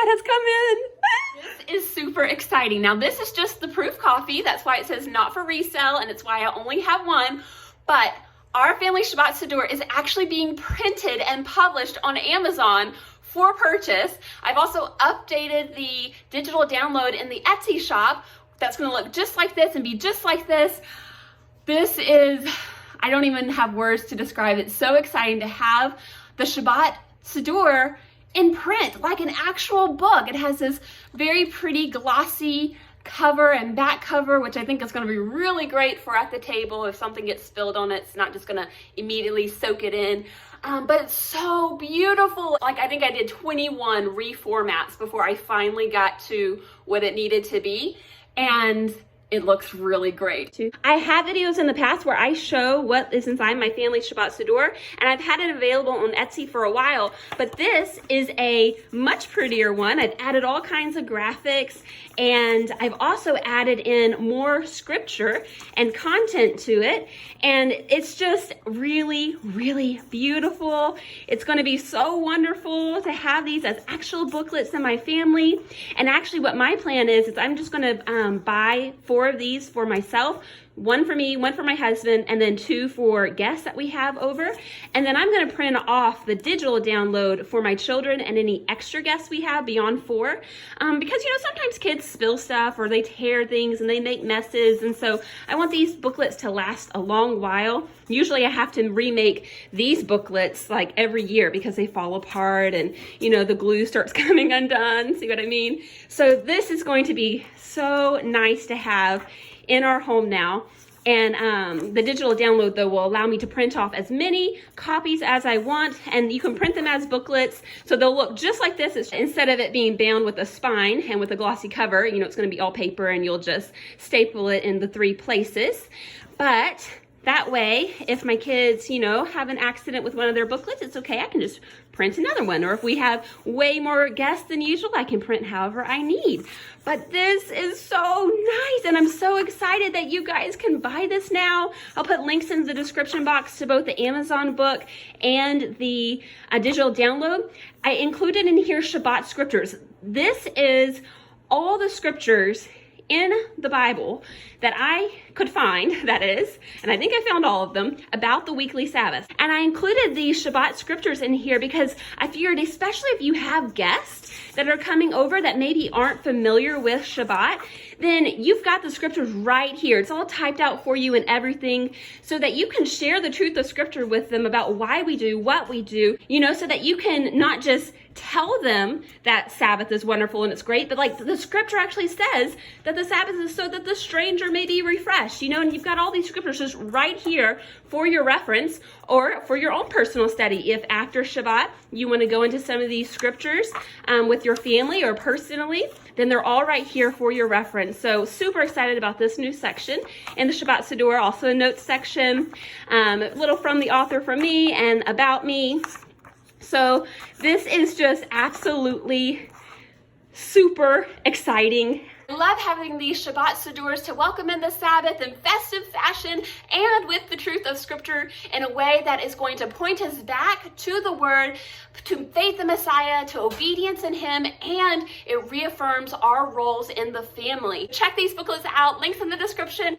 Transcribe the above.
Shabbat has come in. This is super exciting. Now this is just the proof copy. That's why it says not for resale, and it's why I only have one. But our family Shabbat Siddur is actually being printed and published on Amazon for purchase. I've also updated the digital download in the Etsy shop. That's gonna look just like this and be just like this. This is, I don't even have words to describe it. It's so exciting to have the Shabbat Siddur in print, like an actual book. It has this very pretty glossy cover and back cover, which I think is going to be really great for at the table. If something gets spilled on it, it's not just going to immediately soak it in. But it's so beautiful. Like, I think I did 21 reformats before I finally got to what it needed to be. And it looks really great. I have videos in the past where I show what is inside my family Shabbat Siddur, and I've had it available on Etsy for a while, but this is a much prettier one. I've added all kinds of graphics, and I've also added in more scripture and content to it, and it's just really, really beautiful. It's going to be so wonderful to have these as actual booklets in my family. And actually what my plan is I'm just going to buy 4 of these for myself, 1 for me, 1 for my husband, and then 2 for guests that we have over. And then I'm going to print off the digital download for my children and any extra guests we have beyond 4. Because, you know, sometimes kids spill stuff or they tear things and they make messes. And so I want these booklets to last a long while. Usually I have to remake these booklets like every year because they fall apart and, you know, the glue starts coming undone. See what I mean? So this is going to be so nice to have in our home now. And the digital download, though, will allow me to print off as many copies as I want, and you can print them as booklets, so they'll look just like this. Instead of it being bound with a spine and with a glossy cover, you know, it's going to be all paper, and you'll just staple it in the 3 places. But that way, if my kids, you know, have an accident with one of their booklets, it's okay. I can just print another one. Or if we have way more guests than usual, I can print however I need. But this is so nice, and I'm so excited that you guys can buy this now. I'll put links in the description box to both the Amazon book and the digital download. I included in here Shabbat scriptures. This is all the scriptures in the Bible that I could find, that is, and I think I found all of them, about the weekly Sabbath. And I included these Shabbat scriptures in here because I figured, especially if you have guests that are coming over that maybe aren't familiar with Shabbat, then you've got the scriptures right here. It's all typed out for you and everything, so that you can share the truth of scripture with them about why we do what we do, you know, so that you can not just tell them that Sabbath is wonderful and it's great, but like the scripture actually says that the Sabbath is so that the stranger may be refreshed, you know, and you've got all these scriptures just right here for your reference or for your own personal study. If after Shabbat you want to go into some of these scriptures with your family or personally, then they're all right here for your reference. So super excited about this new section in the Shabbat Siddur. Also a notes section, a little from the author from me and about me. So this is just absolutely super exciting. I love having these Shabbat Siddurs to welcome in the Sabbath in festive fashion and with the truth of Scripture in a way that is going to point us back to the Word, to faith in Messiah, to obedience in Him, and it reaffirms our roles in the family. Check these booklets out, links in the description.